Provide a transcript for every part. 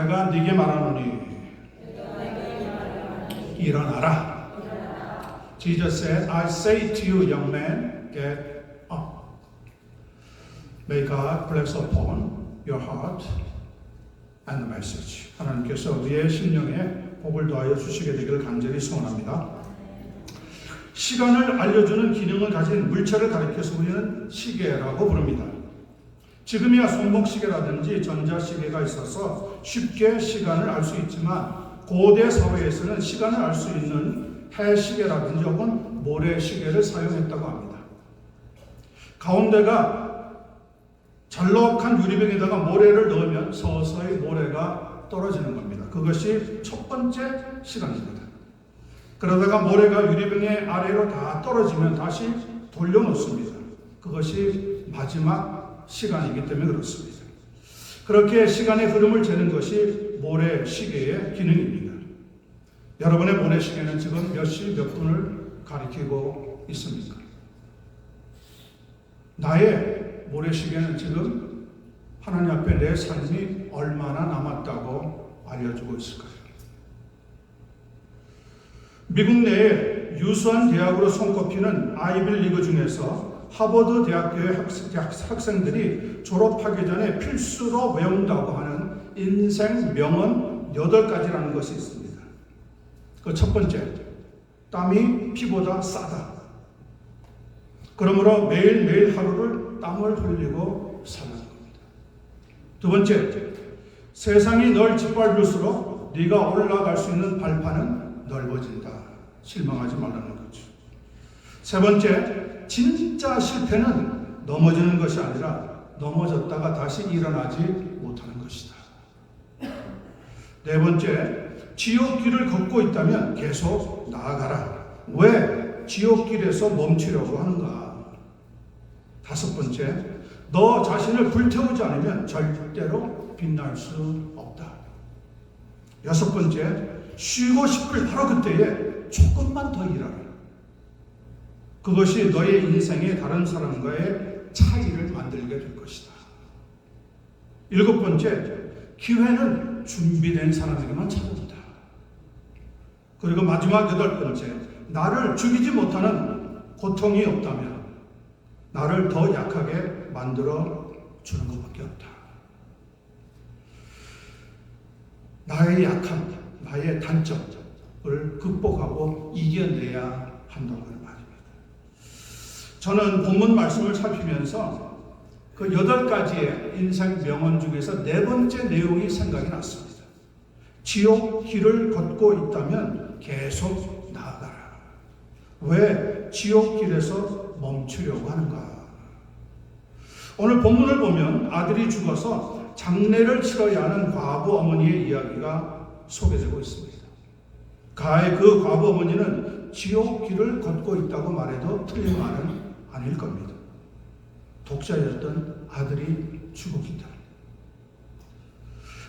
내가 네게 말하노니 일어나라. Jesus said, I say to you, young man, get up. May God bless upon your heart and the message. 하나님께서 우리의 심령에 복을 더하여 주시게 되기를 간절히 소원합니다. 시간을 알려주는 기능을 가진 물체를 가리켜서 우리는 시계라고 부릅니다. 지금이야 손목시계라든지 전자시계가 있어서 쉽게 시간을 알 수 있지만 고대 사회에서는 시간을 알 수 있는 해시계라든지 혹은 모래시계를 사용했다고 합니다. 가운데가 잘록한 유리병에다가 모래를 넣으면 서서히 모래가 떨어지는 겁니다. 그것이 첫 번째 시간입니다. 그러다가 모래가 유리병의 아래로 다 떨어지면 다시 돌려놓습니다. 그것이 마지막 시간이기 때문에 그렇습니다. 그렇게 시간의 흐름을 재는 것이 모래시계의 기능입니다. 여러분의 모래시계는 지금 몇 시 몇 분을 가리키고 있습니까? 나의 모래시계는 지금 하나님 앞에 내 삶이 얼마나 남았다고 알려주고 있을까요? 미국 내에 유수한 대학으로 손꼽히는 아이빌리그 중에서 하버드 대학교의 학생들이 졸업하기 전에 필수로 외운다고 하는 인생 명언 8가지라는 것이 있습니다. 그 첫 번째, 땀이 피보다 싸다. 그러므로 매일매일 하루를 땀을 흘리고 사는 겁니다. 두 번째, 세상이 널 짓밟을수록 네가 올라갈 수 있는 발판은 넓어진다. 실망하지 말라는 거죠. 세 번째, 진짜 실패는 넘어지는 것이 아니라 넘어졌다가 다시 일어나지 못하는 것이다. 네 번째, 지옥길을 걷고 있다면 계속 나아가라. 왜 지옥길에서 멈추려고 하는가? 다섯 번째, 너 자신을 불태우지 않으면 절대로 빛날 수 없다. 여섯 번째, 쉬고 싶을 바로 그때에 조금만 더 일하라. 그것이 너의 인생에 다른 사람과의 차이를 만들게 될 것이다. 일곱 번째, 기회는 준비된 사람에게만 찾아온다. 그리고 마지막 여덟 번째, 나를 죽이지 못하는 고통이 없다면 나를 더 약하게 만들어 주는 것밖에 없다. 나의 약함, 나의 단점을 극복하고 이겨내야 한다는 말입니다. 저는 본문 말씀을 살피면서 그 8가지의 인생 명언 중에서 4번째 내용이 생각이 났습니다. 지옥 길을 걷고 있다면 계속 나아가라. 왜 지옥 길에서 멈추려고 하는가? 오늘 본문을 보면 아들이 죽어서 장례를 치러야 하는 과부 어머니의 이야기가 소개되고 있습니다. 가히 그 과부 어머니는 지옥 길을 걷고 있다고 말해도 틀린 말은 아닐 겁니다. 독자였던 아들이 죽었기 때문에.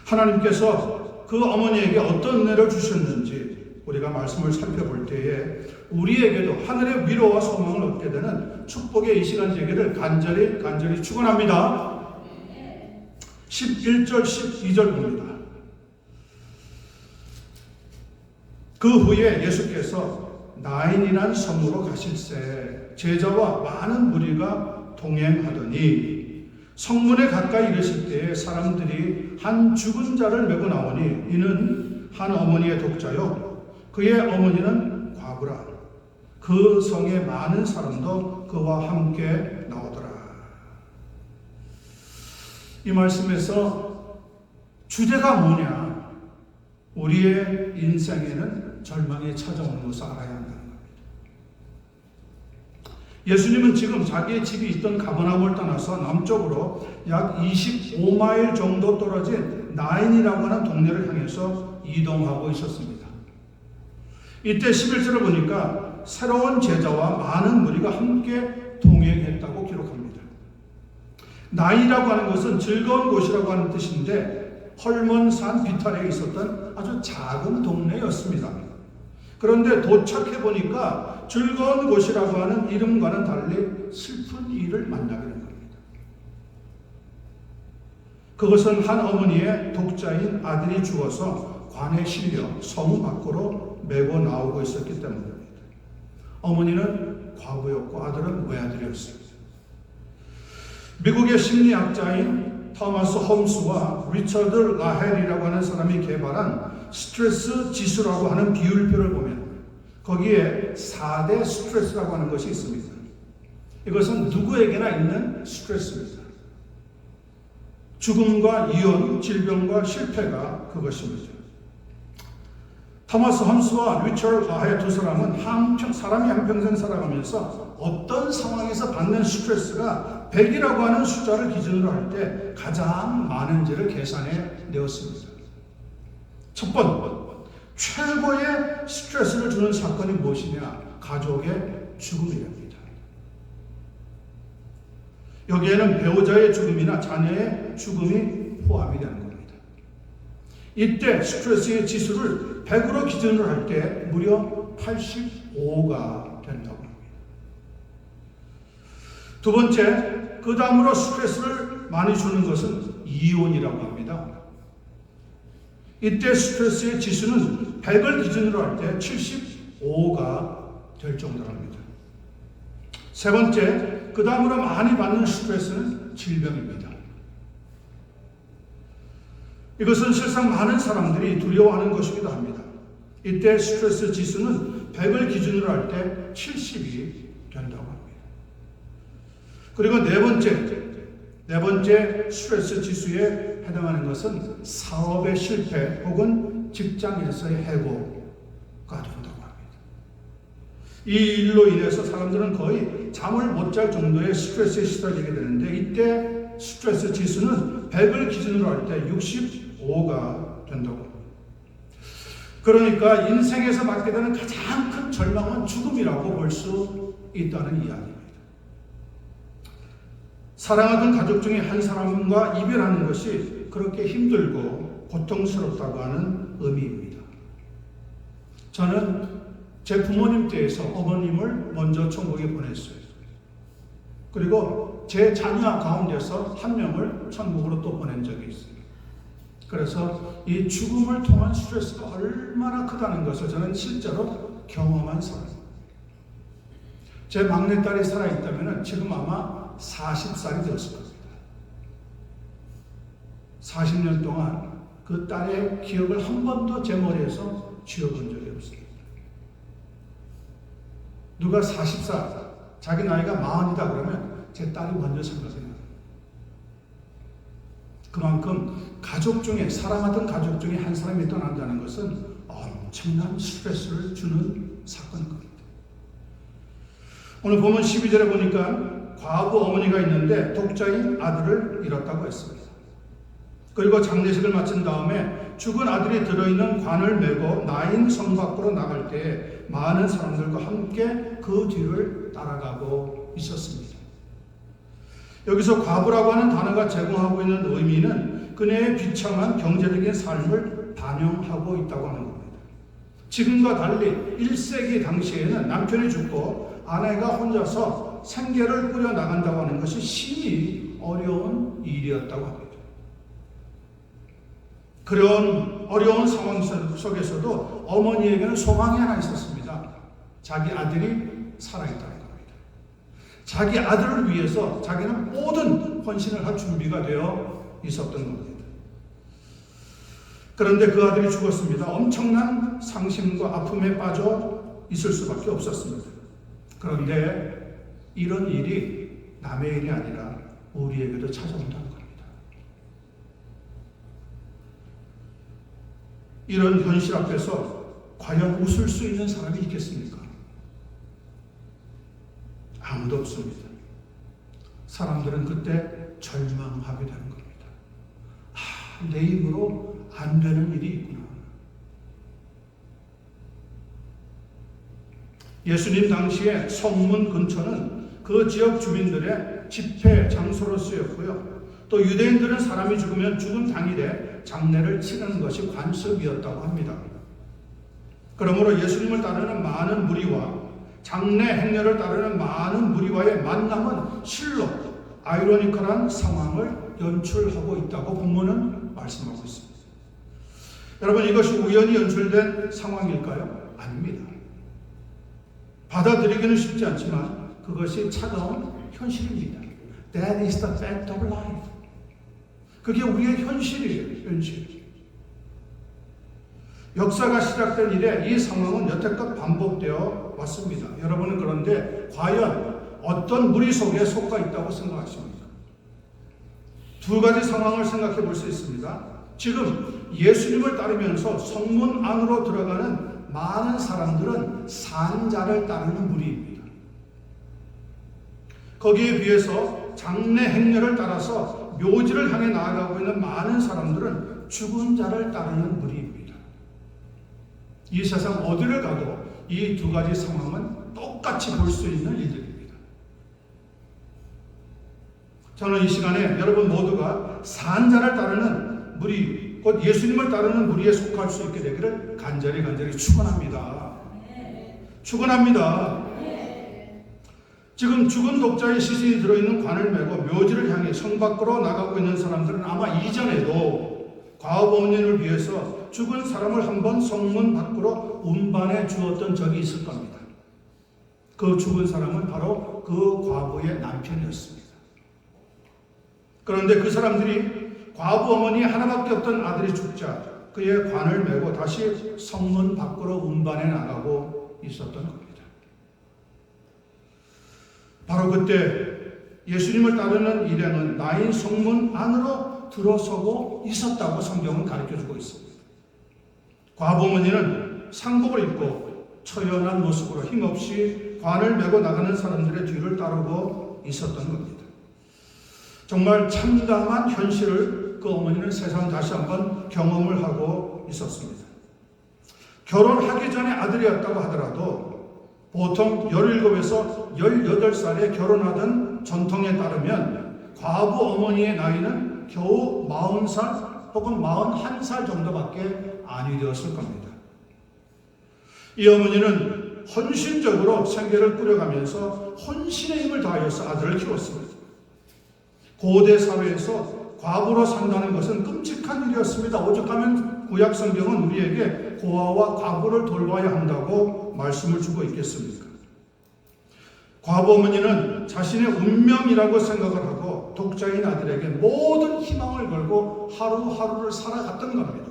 하나님께서 그 어머니에게 어떤 은혜를 주셨는지 우리가 말씀을 살펴볼 때에 우리에게도 하늘의 위로와 소망을 얻게 되는 축복의 이 시간 되기를 간절히 축원합니다. 11절 12절 봅니다. 그 후에 예수께서 나인이란 섬으로 가실새 제자와 많은 무리가 동행하더니 성문에 가까이 이르실 때에 사람들이 한 죽은 자를 메고 나오니 이는 한 어머니의 독자요 그의 어머니는 과부라. 그 성의 많은 사람도 그와 함께 나오더라. 이 말씀에서 주제가 뭐냐? 우리의 인생에는 절망이 찾아오는 것을 알아야 한다는 겁니다. 예수님은 지금 자기의 집이 있던 가버나움을 떠나서 남쪽으로 약 25마일 정도 떨어진 나인이라고 하는 동네를 향해서 이동하고 있었습니다. 이때 11절을 보니까 새로운 제자와 많은 무리가 함께 동행했다고 기록합니다. 나인이라고 하는 것은 즐거운 곳이라고 하는 뜻인데 헐몬산 비탈에 있었던 아주 작은 동네였습니다. 그런데 도착해 보니까 즐거운 곳이라고 하는 이름과는 달리 슬픈 일을 만나게 된 겁니다. 그것은 한 어머니의 독자인 아들이 죽어서 관에 실려 성 밖으로 메고 나오고 있었기 때문입니다. 어머니는 과부였고 아들은 외아들이었습니다. 미국의 심리학자인 토마스 홈스와 리처드 라헬이라고 하는 사람이 개발한 스트레스 지수라고 하는 비율표를 보면 거기에 4대 스트레스라고 하는 것이 있습니다. 이것은 누구에게나 있는 스트레스입니다. 죽음과 이혼, 질병과 실패가 그것입니다. 토마스 홈스와 리처드 라헬 두 사람은 사람이 한평생 살아가면서 어떤 상황에서 받는 스트레스가 100이라고 하는 숫자를 기준으로 할 때 가장 많은지를 계산해 내었습니다. 첫 번째, 최고의 스트레스를 주는 사건이 무엇이냐? 가족의 죽음이랍니다. 여기에는 배우자의 죽음이나 자녀의 죽음이 포함이 되는 겁니다. 이때 스트레스의 지수를 100으로 기준으로 할 때 무려 85가 된다고 합니다. 두 번째, 그 다음으로 스트레스를 많이 주는 것은 이혼이라고 합니다. 이때 스트레스의 지수는 100을 기준으로 할 때 75가 될 정도랍니다. 세 번째, 그 다음으로 많이 받는 스트레스는 질병입니다. 이것은 실상 많은 사람들이 두려워하는 것이기도 합니다. 이때 스트레스 지수는 100을 기준으로 할 때 70이 된다고 합니다. 그리고 네 번째 스트레스 지수에 해당하는 것은 사업의 실패 혹은 직장에서의 해고가 된다고 합니다. 이 일로 인해서 사람들은 거의 잠을 못 잘 정도의 스트레스에 시달리게 되는데 이때 스트레스 지수는 100을 기준으로 할 때 65가 된다고 합니다. 그러니까 인생에서 받게 되는 가장 큰 절망은 죽음이라고 볼 수 있다는 이야기입니다. 사랑하던 가족 중에 한 사람과 이별하는 것이 그렇게 힘들고 고통스럽다고 하는 의미입니다. 저는 제 부모님 댁에서 어머님을 먼저 천국에 보냈어요. 그리고 제 자녀 가운데서 한 명을 천국으로 또 보낸 적이 있어요. 그래서 이 죽음을 통한 스트레스가 얼마나 크다는 것을 저는 실제로 경험한 사람입니다. 제 막내딸이 살아있다면 지금 아마 40살이 되었을 겁니다. 40년 동안 그 딸의 기억을 한 번도 제 머리에서 지워본 적이 없습니다. 누가 40살, 자기 나이가 40이다 그러면 제 딸이 먼저 생각이 나요. 그만큼 가족 중에, 사랑하던 가족 중에 한 사람이 떠난다는 것은 엄청난 스트레스를 주는 사건인 겁니다. 오늘 보면 12절에 보니까 과부 어머니가 있는데 독자인 아들을 잃었다고 했습니다. 그리고 장례식을 마친 다음에 죽은 아들이 들어있는 관을 메고 나인 성 밖으로 나갈 때 많은 사람들과 함께 그 뒤를 따라가고 있었습니다. 여기서 과부라고 하는 단어가 제공하고 있는 의미는 그녀의 비참한 경제적인 삶을 반영하고 있다고 하는 겁니다. 지금과 달리 1세기 당시에는 남편이 죽고 아내가 혼자서 생계를 꾸려나간다고 하는 것이 심히 어려운 일이었다고 합니다. 그런 어려운 상황 속에서도 어머니에게는 소망이 하나 있었습니다. 자기 아들이 살아있다는 겁니다. 자기 아들을 위해서 자기는 모든 헌신을 할 준비가 되어 있었던 겁니다. 그런데 그 아들이 죽었습니다. 엄청난 상심과 아픔에 빠져 있을 수밖에 없었습니다. 그런데 이런 일이 남의 일이 아니라 우리에게도 찾아온다는 겁니다. 이런 현실 앞에서 과연 웃을 수 있는 사람이 있겠습니까? 아무도 없습니다. 사람들은 그때 절망하게 되는 겁니다. 내 힘으로 안 되는 일이 있구나. 예수님 당시에 성문 근처는 그 지역 주민들의 집회 장소로 쓰였고요. 또 유대인들은 사람이 죽으면 죽은 당일에 장례를 치르는 것이 관습이었다고 합니다. 그러므로 예수님을 따르는 많은 무리와 장례 행렬을 따르는 많은 무리와의 만남은 실로 아이러니컬한 상황을 연출하고 있다고 본문은 말씀하고 있습니다. 여러분, 이것이 우연히 연출된 상황일까요? 아닙니다. 받아들이기는 쉽지 않지만 그것이 차가운 현실입니다. That is the fact of life. 그게 우리의 현실이에요. 현실. 역사가 시작된 이래 이 상황은 여태껏 반복되어 왔습니다. 여러분은 그런데 과연 어떤 무리 속에 속가 있다고 생각하십니까? 두 가지 상황을 생각해 볼 수 있습니다. 지금 예수님을 따르면서 성문 안으로 들어가는 많은 사람들은 산자를 따르는 무리입니다. 거기에 비해서 장래 행렬을 따라서 묘지를 향해 나아가고 있는 많은 사람들은 죽은 자를 따르는 무리입니다. 이 세상 어디를 가도 이 두 가지 상황은 똑같이 볼 수 있는 일들입니다. 저는 이 시간에 여러분 모두가 산자를 따르는 무리, 곧 예수님을 따르는 무리에 속할 수 있게 되기를 간절히 축원합니다. 축원합니다. 지금 죽은 독자의 시신이 들어있는 관을 메고 묘지를 향해 성 밖으로 나가고 있는 사람들은 아마 이전에도 과부원인을 위해서 죽은 사람을 한번 성문 밖으로 운반해 주었던 적이 있을 겁니다. 그 죽은 사람은 바로 그 과부의 남편이었습니다. 그런데 그 사람들이 과부 어머니 하나밖에 없던 아들이 죽자 그의 관을 메고 다시 성문 밖으로 운반해 나가고 있었던 겁니다. 바로 그때 예수님을 따르는 일행은 나인 성문 안으로 들어서고 있었다고 성경은 가르쳐주고 있습니다. 과부 어머니는 상복을 입고 처연한 모습으로 힘없이 관을 메고 나가는 사람들의 뒤를 따르고 있었던 겁니다. 정말 참담한 현실을 그 어머니는 세상 다시 한번 경험을 하고 있었습니다. 결혼하기 전에 아들이었다고 하더라도 보통 17에서 18살에 결혼하던 전통에 따르면 과부 어머니의 나이는 겨우 40살 혹은 41살 정도밖에 아니 되었을 겁니다. 이 어머니는 헌신적으로 생계를 꾸려가면서 헌신의 힘을 다하여서 아들을 키웠습니다. 고대 사회에서 과부로 산다는 것은 끔찍한 일이었습니다. 오죽하면 구약 성경은 우리에게 고아와 과부를 돌봐야 한다고 말씀을 주고 있겠습니까? 과부 어머니는 자신의 운명이라고 생각을 하고 독자인 아들에게 모든 희망을 걸고 하루하루를 살아갔던 겁니다.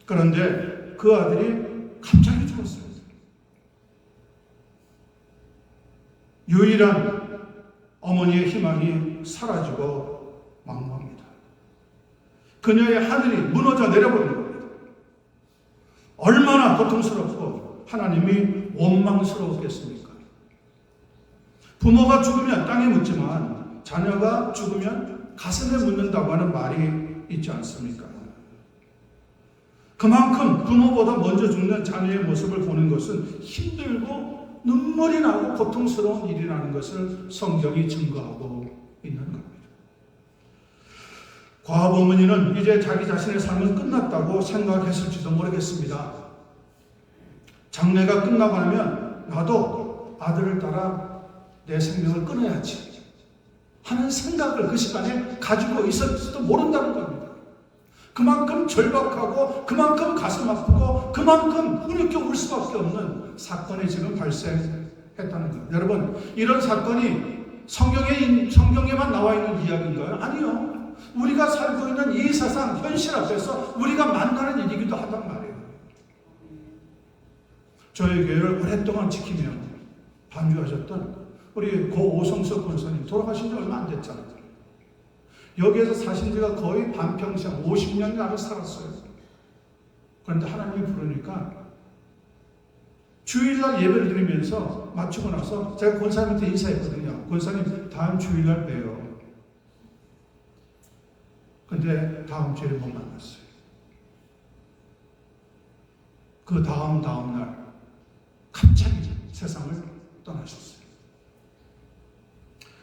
그런데 그 아들이 갑자기 죽었습니다. 유일한 어머니의 희망이 사라지고 망망합니다. 그녀의 하늘이 무너져 내려버린 겁니다. 얼마나 고통스럽고 하나님이 원망스러웠겠습니까? 부모가 죽으면 땅에 묻지만 자녀가 죽으면 가슴에 묻는다고 하는 말이 있지 않습니까? 그만큼 부모보다 먼저 죽는 자녀의 모습을 보는 것은 힘들고 눈물이 나고 고통스러운 일이라는 것을 성경이 증거하고 있는 겁니다. 과부 어머니는 이제 자기 자신의 삶은 끝났다고 생각했을지도 모르겠습니다. 장래가 끝나고 나면 나도 아들을 따라 내 생명을 끊어야지 하는 생각을 그 시간에 가지고 있었을지도 모른다는 겁니다. 그만큼 절박하고 그만큼 가슴 아프고 그만큼 흐느껴 울 수밖에 없는 사건이 지금 발생했다는 겁니다. 여러분, 이런 사건이 성경에만 나와 있는 이야기인가요? 아니요. 우리가 살고 있는 이 세상 현실 앞에서 우리가 만나는 일이기도 하단 말이에요. 저희 교회를 오랫동안 지키며 반주하셨던 우리 고 오성석 권사님 돌아가신 지 얼마 안 됐잖아요. 여기에서 사신 지가 거의 반평생 50년 가량 살았어요. 그런데 하나님이 부르니까 주일날 예배를 드리면서 마치고 나서 제가 권사님한테 인사했거든요. 권사님 다음 주일날 봬요. 근데 다음 주에 못 만났어요. 그 다음 날 갑자기 세상을 떠나셨어요.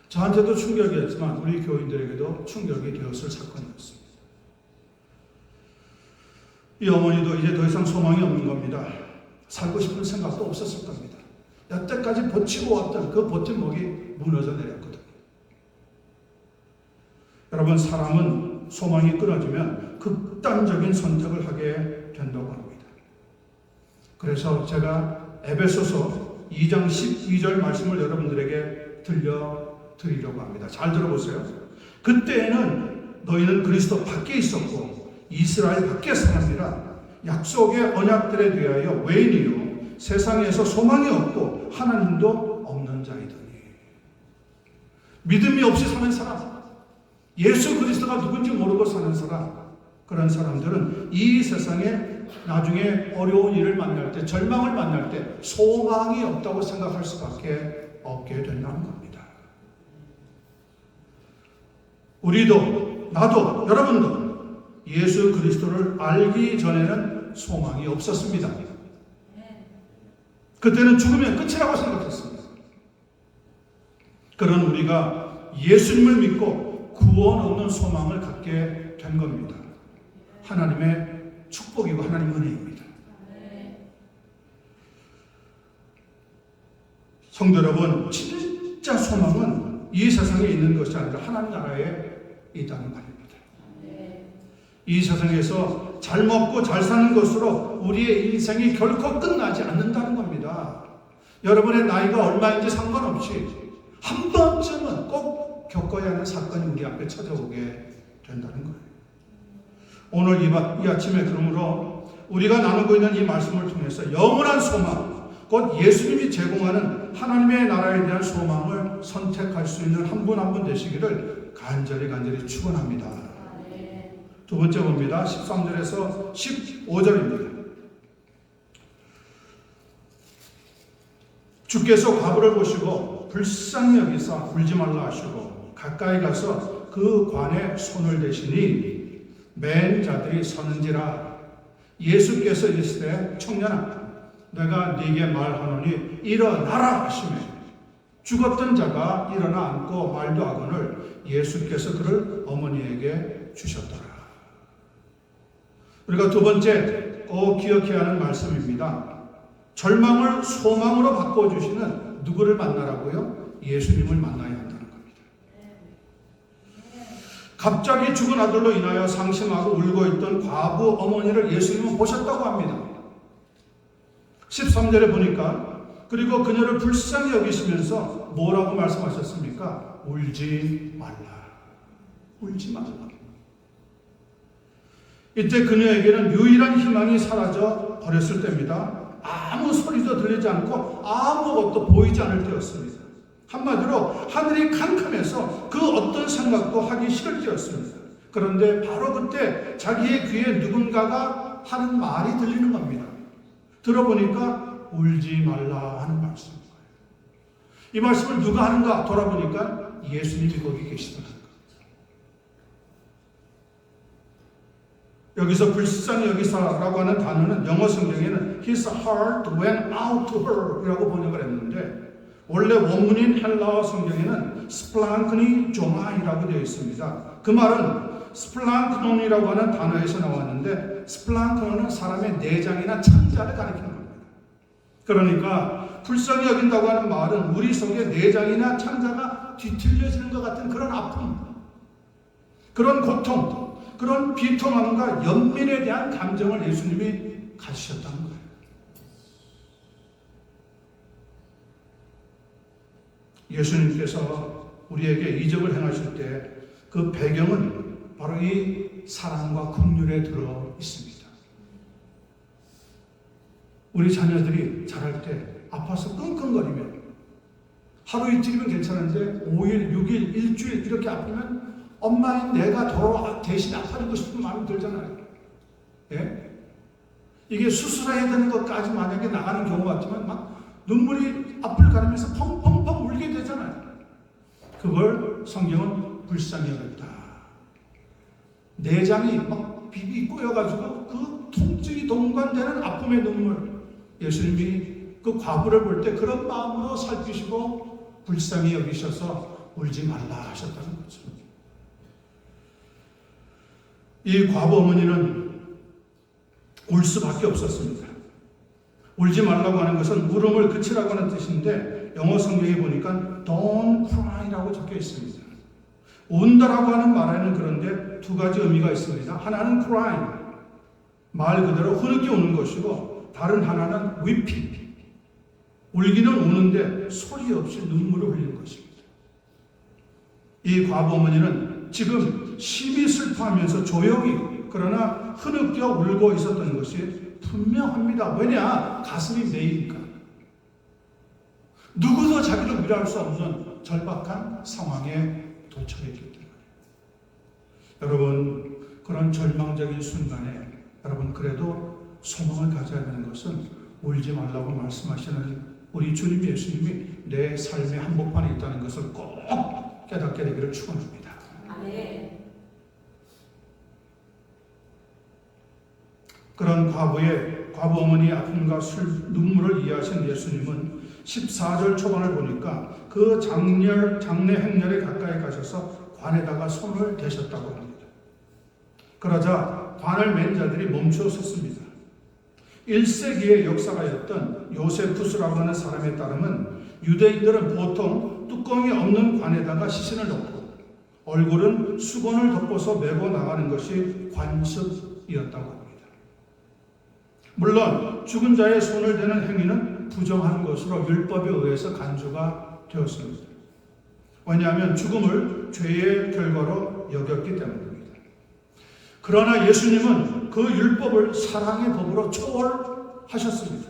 저한테도 충격이었지만 우리 교인들에게도 충격이 되었을 사건이었습니다. 이 어머니도 이제 더 이상 소망이 없는 겁니다. 살고 싶은 생각도 없었을 겁니다. 여태까지 버티고 왔던 그 버팀목이 무너져 내렸거든요. 여러분, 사람은 소망이 끊어지면 극단적인 선택을 하게 된다고 합니다. 그래서 제가 에베소서 2장 12절 말씀을 여러분들에게 들려드리려고 합니다. 잘 들어보세요. 그때에는 너희는 그리스도 밖에 있었고 이스라엘 밖의 사람이라 약속의 언약들에 대하여 외인이요 세상에서 소망이 없고 하나님도 없는 자이더니. 믿음이 없이 사는 사람, 예수 그리스도가 누군지 모르고 사는 사람, 그런 사람들은 이 세상에 나중에 어려운 일을 만날 때, 절망을 만날 때 소망이 없다고 생각할 수밖에 없게 된다는 겁니다. 우리도, 나도, 여러분도 예수 그리스도를 알기 전에는 소망이 없었습니다. 그때는 죽으면 끝이라고 생각했습니다. 그런 우리가 예수님을 믿고 구원 얻는 소망을 갖게 된 겁니다. 하나님의 축복이고 하나님의 은혜입니다. 성도 여러분, 진짜 소망은 이 세상에 있는 것이 아니라 하나님 나라에 있다는 말입니다. 이 세상에서 잘 먹고 잘 사는 것으로 우리의 인생이 결코 끝나지 않는다는 겁니다. 여러분의 나이가 얼마인지 상관없이 한 번쯤은 꼭 겪어야 하는 사건이 우리 앞에 찾아오게 된다는 거예요. 오늘 이 아침에 그러므로 우리가 나누고 있는 이 말씀을 통해서 영원한 소망, 곧 예수님이 제공하는 하나님의 나라에 대한 소망을 선택할 수 있는 한 분 한 분 되시기를 간절히 축원합니다. 두 번째 봅니다. 13절에서 15절입니다. 주께서 과부를 보시고 불쌍히 여기사 울지 말라 하시고 가까이 가서 그 관에 손을 대시니 맨 자들이 서는지라. 예수께서 이르시되 청년아 내가 네게 말하노니 일어나라 하시매 죽었던 자가 일어나 앉고 말도 하거늘 예수께서 그를 어머니에게 주셨더라. 우리가 두 번째 꼭 기억해야 하는 말씀입니다. 절망을 소망으로 바꿔주시는 누구를 만나라고요? 예수님을 만나야 한다는 겁니다. 갑자기 죽은 아들로 인하여 상심하고 울고 있던 과부 어머니를 예수님은 보셨다고 합니다. 13절에 보니까 그리고 그녀를 불쌍히 여기시면서 뭐라고 말씀하셨습니까? 울지 말라. 울지 말라. 이때 그녀에게는 유일한 희망이 사라져 버렸을 때입니다. 아무 소리도 들리지 않고 아무것도 보이지 않을 때였습니다. 한마디로 하늘이 캄캄해서 그 어떤 생각도 하기 싫을 때였습니다. 그런데 바로 그때 자기의 귀에 누군가가 하는 말이 들리는 겁니다. 들어보니까 울지 말라 하는 말씀인 거예요. 이 말씀을 누가 하는가 돌아보니까 예수님이 거기 계시더라고요. 여기서 불쌍히 여기사라고 하는 단어는 영어 성경에는 His heart went out to her 이라고 번역을 했는데 원래 원문인 헬라어 성경에는 스플랑크니 조마이라고 되어 있습니다. 그 말은 스플랑크논이라고 하는 단어에서 나왔는데 스플랑크논은 사람의 내장이나 창자를 가리키는 겁니다. 그러니까 불쌍히 여긴다고 하는 말은 우리 속에 내장이나 창자가 뒤틀려지는 것 같은 그런 아픔, 그런 고통, 그런 비통함과 연민에 대한 감정을 예수님이 가지셨다는 거예요. 예수님께서 우리에게 이적을 행하실 때 그 배경은 바로 이 사랑과 긍휼에 들어 있습니다. 우리 자녀들이 자랄 때 아파서 끙끙거리면 하루 이틀이면 괜찮은데 5일, 6일, 일주일 이렇게 아프면 엄마인 내가 더 대신 아파지고 싶은 마음이 들잖아요. 예? 이게 수술해야 되는 것까지 만약에 나가는 경우 같으면 막 눈물이 앞을 가리면서 펑펑펑 울게 되잖아요. 그걸 성경은 불쌍히 여겼다. 내장이 막 비비 꼬여가지고 그 통증이 동반되는 아픔의 눈물. 예수님이 그 과부를 볼 때 그런 마음으로 살피시고 불쌍히 여기셔서 울지 말라 하셨다는 거죠. 이 과부 어머니는 울 수밖에 없었습니다. 울지 말라고 하는 것은 울음을 그치라고 하는 뜻인데 영어 성경에 보니까 Don't cry라고 적혀 있습니다. 온다라고 하는 말에는 그런데 두 가지 의미가 있습니다. 하나는 crying, 말 그대로 흐르게 우는 것이고, 다른 하나는 weeping, 울기는 우는데 소리 없이 눈물을 흘리는 것입니다. 이 과부 어머니는 지금 심히 슬퍼하면서 조용히 그러나 흐느껴 울고 있었던 것이 분명합니다. 왜냐? 가슴이 메이니까. 누구도 자기를 위로할 수 없는 절박한 상황에 도착했기 때문에. 여러분, 그런 절망적인 순간에 여러분 그래도 소망을 가져야 되는 것은 울지 말라고 말씀하시는 우리 주님 예수님이 내 삶의 한복판에 있다는 것을 꼭 깨닫게 되기를 축원합니다. 아멘. 그런 과부 어머니의 아픔과 눈물을 이해하신 예수님은 14절 초반을 보니까 그 장례 행렬에 가까이 가셔서 관에다가 손을 대셨다고 합니다. 그러자 관을 맨 자들이 멈추어 섰습니다. 1세기의 역사가였던 요세푸스라고 하는 사람에 따르면 유대인들은 보통 뚜껑이 없는 관에다가 시신을 넣고 얼굴은 수건을 덮어서 메고 나가는 것이 관습이었다고 합니다. 물론 죽은 자의 손을 대는 행위는 부정한 것으로 율법에 의해서 간주가 되었습니다. 왜냐하면 죽음을 죄의 결과로 여겼기 때문입니다. 그러나 예수님은 그 율법을 사랑의 법으로 초월하셨습니다.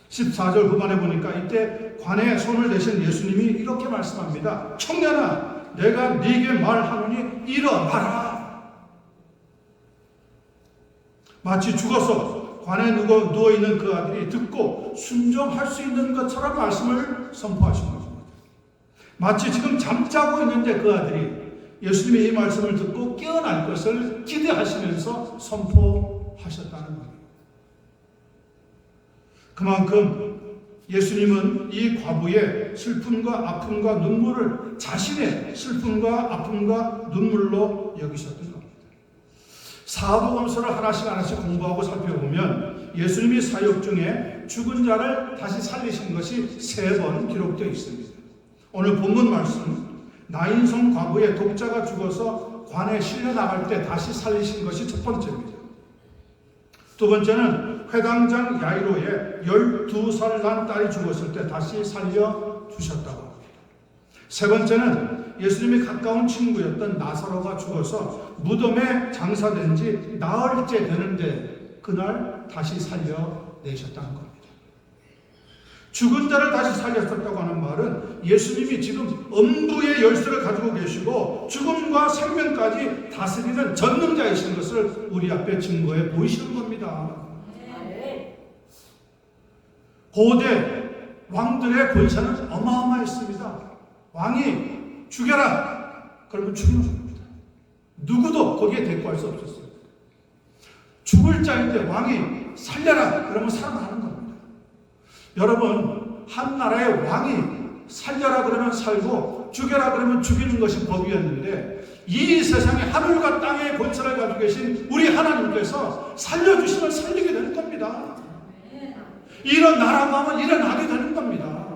14절 후반에 보니까 이때 관에 손을 대신 예수님이 이렇게 말씀합니다. 청년아, 내가 네게 말하노니 일어나라. 마치 죽어서 관에 누워있는 그 아들이 듣고 순종할 수 있는 것처럼 말씀을 선포하신 겁니다. 마치 지금 잠자고 있는데 그 아들이 예수님의 이 말씀을 듣고 깨어날 것을 기대하시면서 선포하셨다는 겁니다. 그만큼 예수님은 이 과부의 슬픔과 아픔과 눈물을 자신의 슬픔과 아픔과 눈물로 여기셨던 겁니다. 사도행전을 하나씩 공부하고 살펴보면 예수님이 사역 중에 죽은 자를 다시 살리신 것이 3번 기록되어 있습니다. 오늘 본문 말씀, 나인성 과부의 독자가 죽어서 관에 실려 나갈 때 다시 살리신 것이 첫 번째입니다. 두 번째는 회당장 야이로의 12살 난 딸이 죽었을 때 다시 살려주셨다고 합니다. 세 번째는 예수님이 가까운 친구였던 나사로가 죽어서 무덤에 장사된 지 나흘째 되는데 그날 다시 살려내셨다는 겁니다. 죽은 자를 다시 살렸었다고 하는 말은 예수님이 지금 음부의 열쇠를 가지고 계시고 죽음과 생명까지 다스리는 전능자이신 것을 우리 앞에 증거해 보이시는 겁니다. 고대 왕들의 권세는 어마어마했습니다. 왕이 죽여라 그러면 죽는 겁니다. 누구도 거기에 대꾸할 수 없었어요. 죽을 자인데 왕이 살려라 그러면 살아나는 겁니다. 여러분, 한 나라의 왕이 살려라 그러면 살고 죽여라 그러면 죽이는 것이 법이었는데 이 세상에 하늘과 땅의 권세를 가지고 계신 우리 하나님께서 살려주시면 살리게 되는 겁니다. 일어나라고 하면 일어나게 되는 겁니다.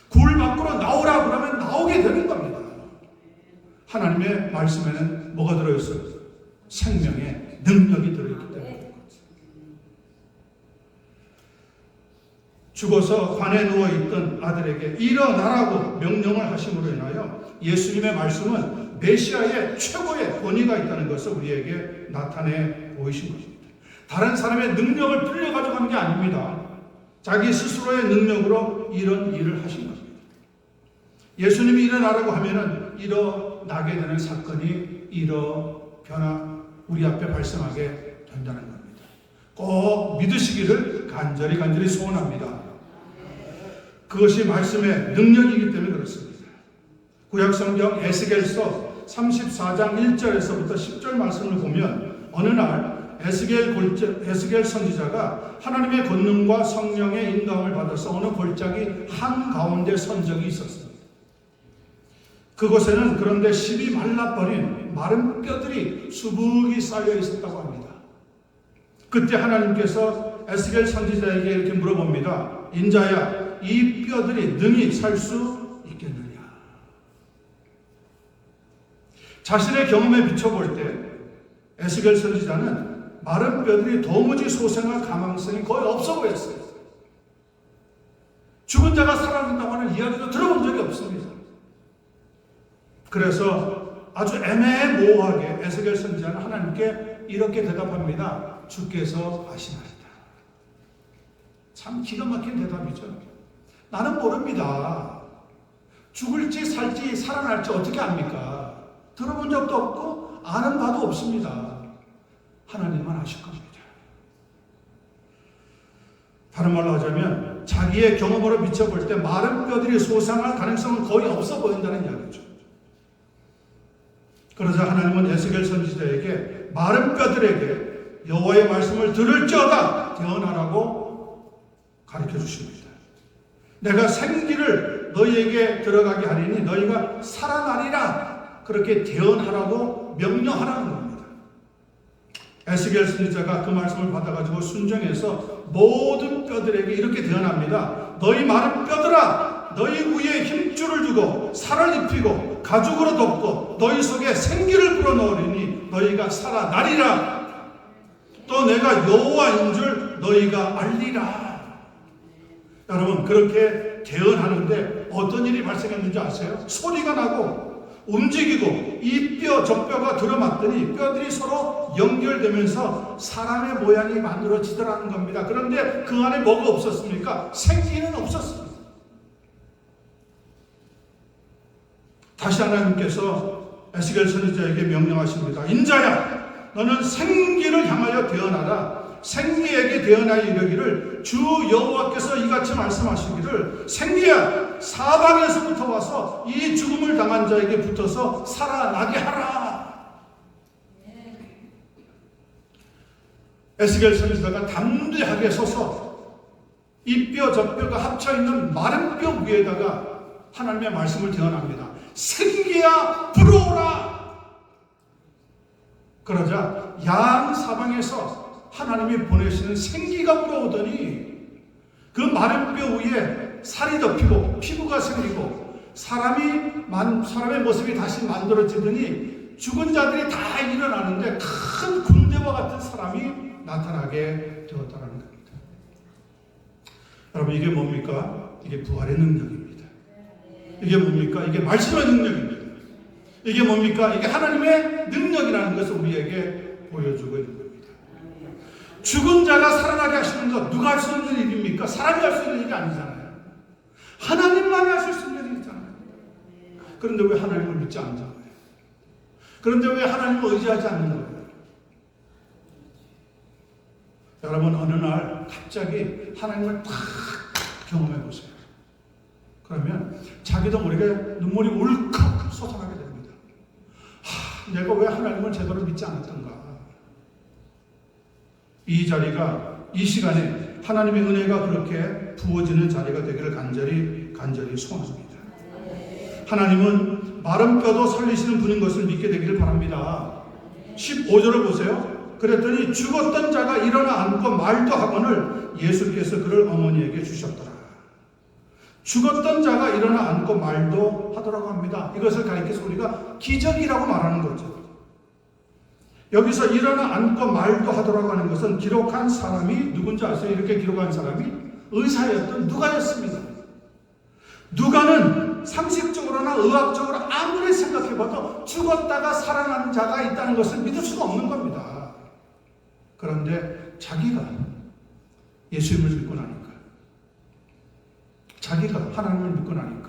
굴 밖으로 나오라 그러면 나오게 되는 겁니다. 하나님의 말씀에는 뭐가 들어있어요? 생명의 능력이 들어있기 때문에. 죽어서 관에 누워있던 아들에게 일어나라고 명령을 하심으로 인하여 예수님의 말씀은 메시아의 최고의 권위가 있다는 것을 우리에게 나타내 보이신 것입니다. 다른 사람의 능력을 빌려가지고 한 게 아닙니다. 자기 스스로의 능력으로 이런 일을 하신 것입니다. 예수님이 일어나라고 하면은 일어나게 되는 사건이 우리 앞에 발생하게 된다는 겁니다. 꼭 믿으시기를 간절히 소원합니다. 그것이 말씀의 능력이기 때문에 그렇습니다. 구약성경 에스겔서 34장 1절에서부터 10절 말씀을 보면 어느 날 에스겔 선지자가 하나님의 권능과 성령의 인도함을 받아서 어느 골짜기 한가운데 선 적이 있었습니다. 그곳에는 그런데 십이 말라버린 마른 뼈들이 수북이 쌓여 있었다고 합니다. 그때 하나님께서 에스겔 선지자에게 이렇게 물어봅니다. 인자야, 이 뼈들이 능히 살 수 있겠느냐? 자신의 경험에 비춰볼 때 에스겔 선지자는 마른 뼈들이 도무지 소생할 가망성이 거의 없어 보였어요. 죽은 자가 살아난다고 하는 이야기도 들어본 적이 없습니다. 그래서 아주 애매모호하게 에스겔 선지자는 하나님께 이렇게 대답합니다. 주께서 아시나이다. 참 기가 막힌 대답이죠. 나는 모릅니다. 죽을지 살지 살아날지 어떻게 압니까? 들어본 적도 없고 아는 바도 없습니다. 하나님만 아실 겁니다. 다른 말로 하자면 자기의 경험으로 비춰볼 때 마른 뼈들이 소생할 가능성은 거의 없어 보인다는 이야기죠. 그러자 하나님은 에스겔 선지자에게 마른 뼈들에게 여호와의 말씀을 들을지어다 대언하라고 가르쳐 주십니다. 내가 생기를 너희에게 들어가게 하리니 너희가 살아나리라 그렇게 대언하라고 명령하라는 겁니다. 에스겔 선지자가 그 말씀을 받아가지고 순종해서 모든 뼈들에게 이렇게 대언합니다. 너희 마른 뼈들아, 너희 위에 힘줄을 주고 살을 입히고 가죽으로 덮고 너희 속에 생기를 불어넣으리니 너희가 살아나리라. 또 내가 여호와인 줄 너희가 알리라. 여러분, 그렇게 대언하는데 어떤 일이 발생했는지 아세요? 소리가 나고 움직이고 이 뼈 저 뼈가 들어맞더니 뼈들이 서로 연결되면서 사람의 모양이 만들어지더라는 겁니다. 그런데 그 안에 뭐가 없었습니까? 생기는 없었습니다. 다시 하나님께서 에스겔 선지자에게 명령하십니다. 인자야, 너는 생기를 향하여 대언하라. 생기에게 대언하여 이르기를 주 여호와께서 이같이 말씀하시기를 생기야, 사방에서부터 와서 이 죽음을 당한 자에게 붙어서 살아나게 하라. 에스겔 선지자가 담대하게 서서 이 뼈 저 뼈가 합쳐있는 마른 뼈 위에다가 하나님의 말씀을 대언합니다. 생기야 불어오라. 그러자 양 사방에서 하나님이 보내시는 생기가 불어오더니 그 마른 뼈 위에 살이 덮이고 피부가 생기고 사람의 모습이 다시 만들어지더니 죽은 자들이 다 일어나는데 큰 군대와 같은 사람이 나타나게 되었다는 겁니다. 여러분, 이게 뭡니까? 이게 부활의 능력입니다. 이게 뭡니까? 이게 말씀의 능력입니다. 이게 뭡니까? 이게 하나님의 능력이라는 것을 우리에게 보여주고 있는 겁니다. 죽은 자가 살아나게 하시는 것 누가 할 수 있는 일입니까? 사람이 할 수 있는 일이 아니잖아요. 하나님만이 하실 수 있는 일이잖아요. 그런데 왜 하나님을 믿지 않잖아요? 그런데 왜 하나님을 의지하지 않는 거예요? 여러분, 어느 날 갑자기 하나님을 탁 경험해 보세요. 그러면 자기도 모르게 눈물이 울컥 솟아나게 됩니다. 내가 왜 하나님을 제대로 믿지 않았던가? 이 자리가, 이 시간에 하나님의 은혜가 그렇게 부어지는 자리가 되기를 간절히 소원합니다. 하나님은 마른 뼈도 살리시는 분인 것을 믿게 되기를 바랍니다. 15절을 보세요. 그랬더니 죽었던 자가 일어나 앉고 말도 하거늘 예수께서 그를 어머니에게 주셨더라. 죽었던 자가 일어나 앉고 말도 하더라고 합니다. 이것을 가리켜서 우리가 기적이라고 말하는 거죠. 여기서 일어나 앉고 말도 하더라고 하는 것은 기록한 사람이 누군지 아세요? 이렇게 기록한 사람이 의사였던 누가였습니다. 누가는 상식적으로나 의학적으로 아무리 생각해봐도 죽었다가 살아난 자가 있다는 것을 믿을 수가 없는 겁니다. 그런데 자기가 예수님을 믿고 나니까, 자기가 하나님을 믿고 나니까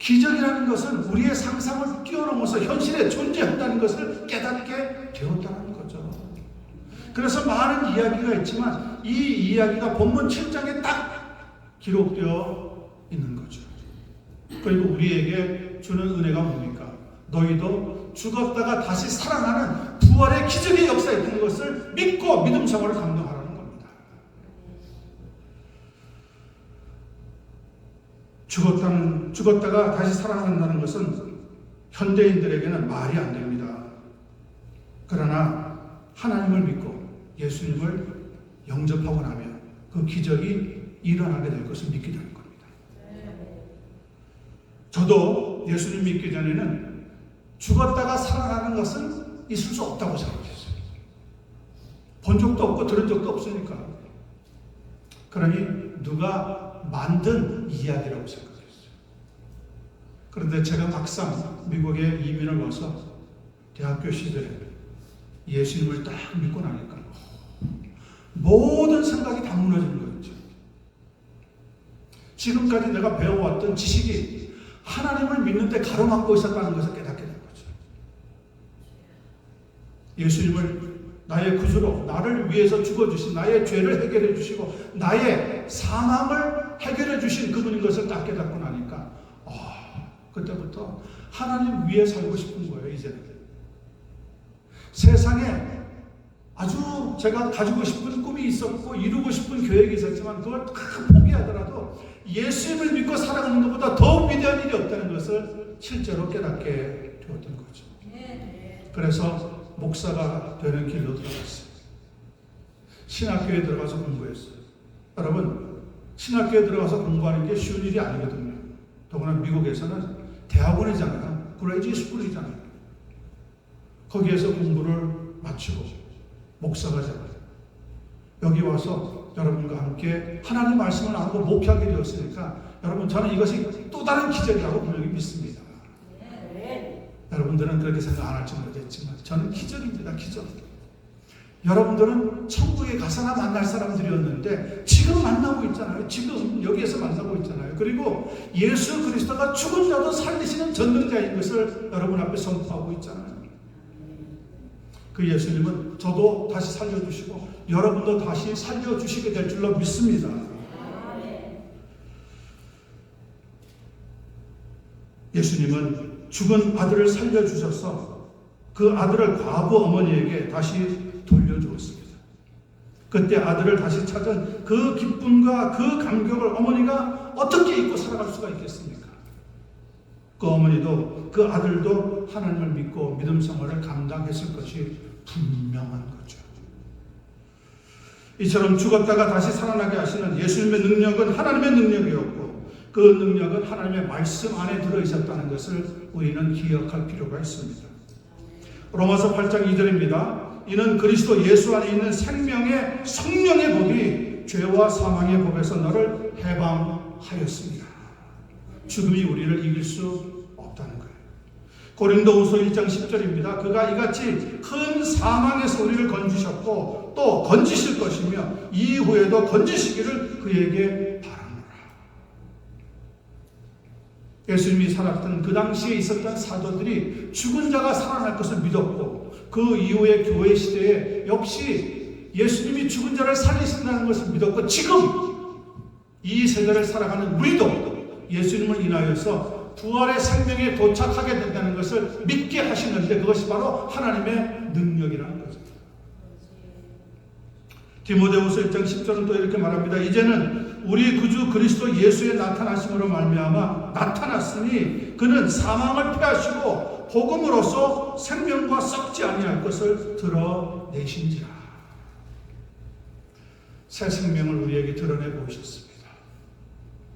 기적이라는 것은 우리의 상상을 뛰어넘어서 현실에 존재한다는 것을 깨닫게 되었다는 거죠. 그래서 많은 이야기가 있지만 이 이야기가 본문 7장에 딱 기록되어 있는 거죠. 그리고 우리에게 주는 은혜가 뭡니까? 너희도 죽었다가 다시 살아나는 부활의 기적의 역사에 있는 것을 믿고 믿음 생활을 감당하라는 겁니다. 죽었다가 다시 살아난다는 것은 현대인들에게는 말이 안 됩니다. 그러나 하나님을 믿고 예수님을 영접하고 나면 그 기적이 일어나게 될 것을 믿게 되는 겁니다. 저도 예수님 믿기 전에는 죽었다가 살아나는 것은 있을 수 없다고 생각했어요. 본 적도 없고 들은 적도 없으니까. 그러니 누가 만든 이야기라고 생각했어요. 그런데 제가 막상 미국에 이민을 와서 대학교 시절에 예수님을 딱 믿고 나니까 모든 생각이 다 무너지는 거였죠. 지금까지 내가 배워왔던 지식이 하나님을 믿는데 가로막고 있었다는 것을 깨닫게 된 거죠. 예수님을 나의 구주로 나를 위해서 죽어주신, 나의 죄를 해결해 주시고 나의 사망을 해결해 주신 그분인 것을 딱 깨닫고 나니까 그때부터 하나님 위에 살고 싶은 거예요. 이제는 세상에 아주 제가 가지고 싶은 꿈이 있었고 이루고 싶은 계획이 있었지만 그걸 다 포기하더라도 예수님을 믿고 살아가는 것보다 더 위대한 일이 없다는 것을 실제로 깨닫게 되었던 거죠. 그래서 목사가 되는 길로 들어갔어요. 신학교에 들어가서 공부했어요. 여러분, 신학교에 들어가서 공부하는 게 쉬운 일이 아니거든요. 더구나 미국에서는 대학원이잖아요. 그레이지 스쿨이잖아요. 거기에서 공부를 마치고 목사가 되고 여기 와서 여러분과 함께 하나님 말씀을 나누고 목회하게 되었으니까 여러분, 저는 이것이 또 다른 기적이라고 분명히 믿습니다. 여러분들은 그렇게 생각 안 할지 모르겠지만 저는 기적입니다. 기적. 여러분들은 천국에 가서나 만날 사람들이었는데 지금 만나고 있잖아요. 지금 여기에서 만나고 있잖아요. 그리고 예수 그리스도가 죽은 자도 살리시는 전능자인 것을 여러분 앞에 선포하고 있잖아요. 그 예수님은 저도 다시 살려주시고 여러분도 다시 살려주시게 될 줄로 믿습니다. 예수님은 죽은 아들을 살려주셔서 그 아들을 과부 어머니에게 다시 돌려주었습니다. 그때 아들을 다시 찾은 그 기쁨과 그 감격을 어머니가 어떻게 잊고 살아갈 수가 있겠습니까? 그 어머니도 그 아들도 하나님을 믿고 믿음 생활을 감당했을 것이 분명한 거죠. 이처럼 죽었다가 다시 살아나게 하시는 예수님의 능력은 하나님의 능력이었고 그 능력은 하나님의 말씀 안에 들어있었다는 것을 우리는 기억할 필요가 있습니다. 로마서 8장 2절입니다. 이는 그리스도 예수 안에 있는 생명의 성령의 법이 죄와 사망의 법에서 너를 해방하였습니다. 죽음이 우리를 이길 수 없다는 거예요. 고린도후서 1장 10절입니다. 그가 이같이 큰 사망에서 우리를 건지셨고 또 건지실 것이며 이후에도 건지시기를 그에게 바라노라. 예수님이 살았던 그 당시에 있었던 사도들이 죽은 자가 살아날 것을 믿었고 그 이후의 교회 시대에 역시 예수님이 죽은 자를 살리신다는 것을 믿었고 지금 이 세대를 살아가는 우리도 예수님을 인하여서 부활의 생명에 도착하게 된다는 것을 믿게 하시는데 그것이 바로 하나님의 능력이라는 거죠. 디모데후서 1장 10절은 또 이렇게 말합니다. 이제는 우리 구주 그리스도 예수의 나타나심으로 말미암아 나타났으니 그는 사망을 피하시고 복음으로써 생명과 썩지 아니할 것을 드러내신지라. 새 생명을 우리에게 드러내 보이셨습니다.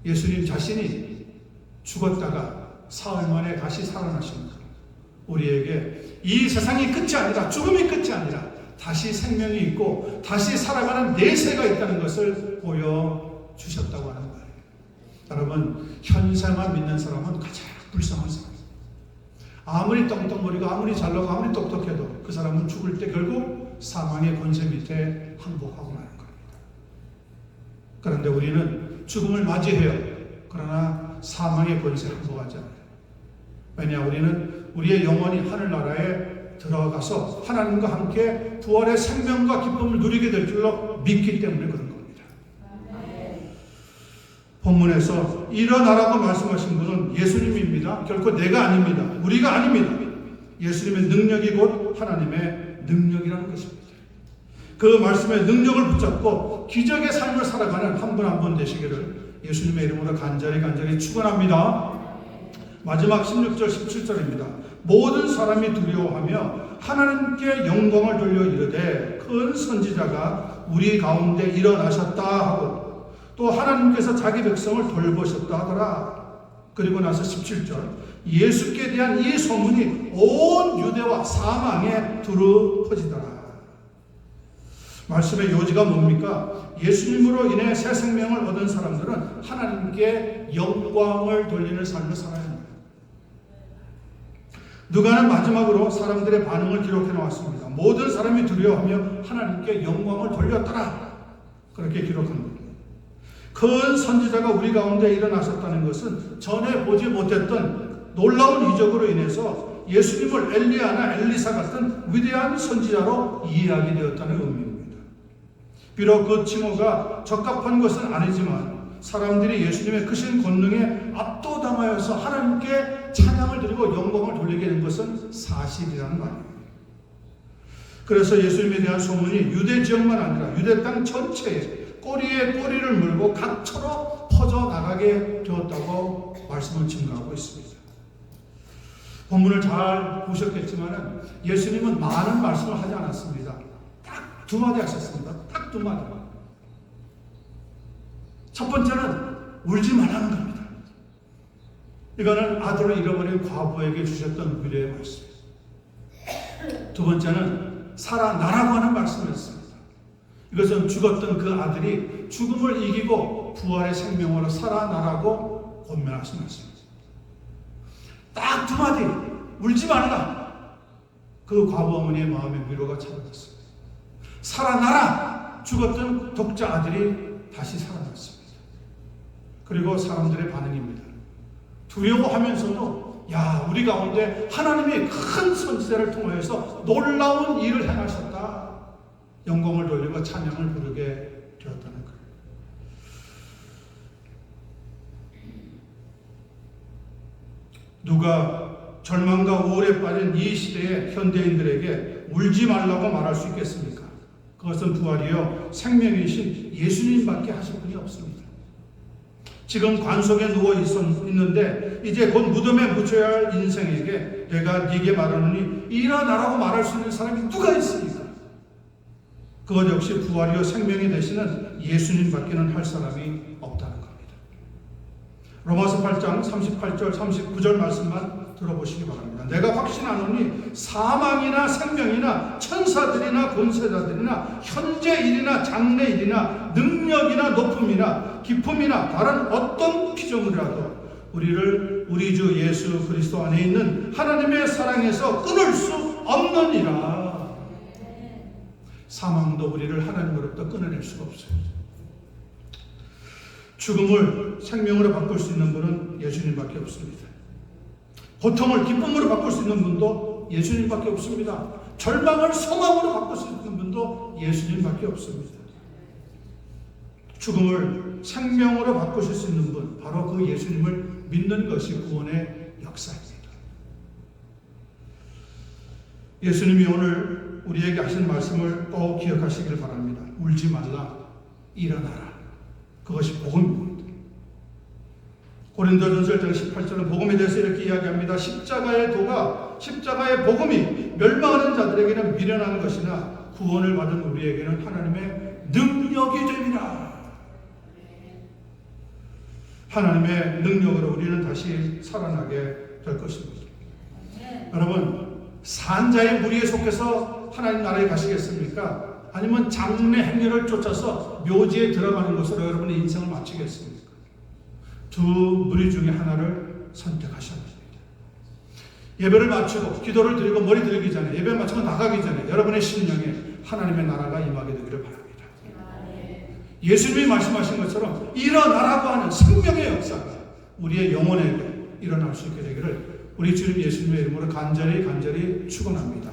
예수님 자신이 죽었다가 사흘 만에 다시 살아나십니다. 우리에게 이 세상이 끝이 아니라 죽음이 끝이 아니라 다시 생명이 있고 다시 살아가는 내세가 있다는 것을 보여주셨다고 하는 거예요. 여러분, 현세만 믿는 사람은 가장 불쌍한 사람입니다. 아무리 떵떵거리고 아무리 잘나고 아무리 똑똑해도 그 사람은 죽을 때 결국 사망의 권세 밑에 항복하고 마는 겁니다. 그런데 우리는 죽음을 맞이해요. 그러나 사망의 권세에 항복하지 않아요. 왜냐, 우리는 우리의 영혼이 하늘나라에 들어가서 하나님과 함께 부활의 생명과 기쁨을 누리게 될 줄로 믿기 때문에 그런 겁니다. 본문에서 일어나라고 말씀하신 분은 예수님입니다. 결코 내가 아닙니다. 우리가 아닙니다. 예수님의 능력이 곧 하나님의 능력이라는 것입니다. 그 말씀의 능력을 붙잡고 기적의 삶을 살아가는 한 분 한 분 되시기를 예수님의 이름으로 간절히 축원합니다. 마지막 16절 17절입니다. 모든 사람이 두려워하며 하나님께 영광을 돌려 이르되 큰 선지자가 우리 가운데 일어나셨다 하고 또 하나님께서 자기 백성을 돌보셨다 하더라. 그리고 나서 17절 예수께 대한 이 소문이 온 유대와 사방에 두루 퍼지더라. 말씀의 요지가 뭡니까? 예수님으로 인해 새 생명을 얻은 사람들은 하나님께 영광을 돌리는 삶을 살아야 합니다. 누가는 마지막으로 사람들의 반응을 기록해 놓았습니다. 모든 사람이 두려워하며 하나님께 영광을 돌렸더라. 그렇게 기록한 겁니다. 큰 선지자가 우리 가운데 일어나셨다는 것은 전에 보지 못했던 놀라운 이적으로 인해서 예수님을 엘리야나 엘리사 같은 위대한 선지자로 이해하게 되었다는 의미입니다. 비록 그 칭호가 적합한 것은 아니지만 사람들이 예수님의 크신 권능에 압도당하여서 하나님께 찬양을 드리고 영광을 돌리게 된 것은 사실이라는 말입니다. 그래서 예수님에 대한 소문이 유대 지역만 아니라 유대 땅 전체에 꼬리에 꼬리를 물고 각처로 퍼져나가게 되었다고 말씀을 증거하고 있습니다. 본문을 잘 보셨겠지만 예수님은 많은 말씀을 하지 않았습니다. 딱 두 마디 하셨습니다. 딱 두 마디. 첫 번째는 울지 말라는 겁니다. 이거는 아들을 잃어버린 과부에게 주셨던 위로의 말씀. 두 번째는 살아나라고 하는 말씀이었습니다. 이것은 죽었던 그 아들이 죽음을 이기고 부활의 생명으로 살아나라고 권면하신 말씀입니다. 딱 두 마디, 울지 말라. 그 과부 어머니의 마음에 위로가 찾아왔습니다. 살아나라! 죽었던 독자 아들이 다시 살아났습니다. 그리고 사람들의 반응입니다. 두려워하면서도 야, 우리 가운데 하나님이 큰 선지자를 통하여서 놀라운 일을 행하셨다. 영광을 돌리고 찬양을 부르게 되었다는 거예요. 누가 절망과 우울에 빠진 이 시대의 현대인들에게 울지 말라고 말할 수 있겠습니까? 그것은 부활이요 생명이신 예수님밖에 하실 분이 없습니다. 지금 관속에 누워 있는데 이제 곧 무덤에 묻혀야 할 인생에게 내가 네게 말하노니 일어나라고 말할 수 있는 사람이 누가 있습니까? 그것 역시 부활이요 생명이 되시는 예수님밖에는 할 사람이 없다는 겁니다. 로마서 8장 38절 39절 말씀만 들어보시기 바랍니다. 내가 확신하노니 사망이나 생명이나 천사들이나 권세자들이나 현재 일이나 장래 일이나 능력이나 높음이나 기품이나 다른 어떤 피조물이라도 우리를 우리 주 예수 그리스도 안에 있는 하나님의 사랑에서 끊을 수 없느니라. 사망도 우리를 하나님으로부터 끊어낼 수가 없어요. 죽음을 생명으로 바꿀 수 있는 분은 예수님밖에 없습니다. 고통을 기쁨으로 바꿀 수 있는 분도 예수님밖에 없습니다. 절망을 소망으로 바꿀 수 있는 분도 예수님밖에 없습니다. 죽음을 생명으로 바꾸실 수 있는 분, 바로 그 예수님을 믿는 것이 구원의 역사입니다. 예수님이 오늘 우리에게 하신 말씀을 꼭 기억하시길 바랍니다. 울지 말라, 일어나라. 그것이 복음입니다. 고린도전서 18절은 복음에 대해서 이렇게 이야기합니다. 십자가의 도가, 십자가의 복음이 멸망하는 자들에게는 미련한 것이나 구원을 받은 우리에게는 하나님의 능력이 됩니다. 하나님의 능력으로 우리는 다시 살아나게 될 것입니다. 여러분, 산자의 무리에 속해서 하나님 나라에 가시겠습니까? 아니면 장래 행렬을 쫓아서 묘지에 들어가는 것으로 여러분의 인생을 마치겠습니까? 두 무리 중에 하나를 선택하셔야 됩니다. 예배를 마치고 기도를 드리고 머리 들기 전에, 예배 마치고 나가기 전에 여러분의 심령에 하나님의 나라가 임하게 되기를 바랍니다. 예수님이 말씀하신 것처럼 일어나라고 하는 생명의 역사가 우리의 영혼에게 일어날 수 있게 되기를 우리 주님 예수님의 이름으로 간절히 축원합니다.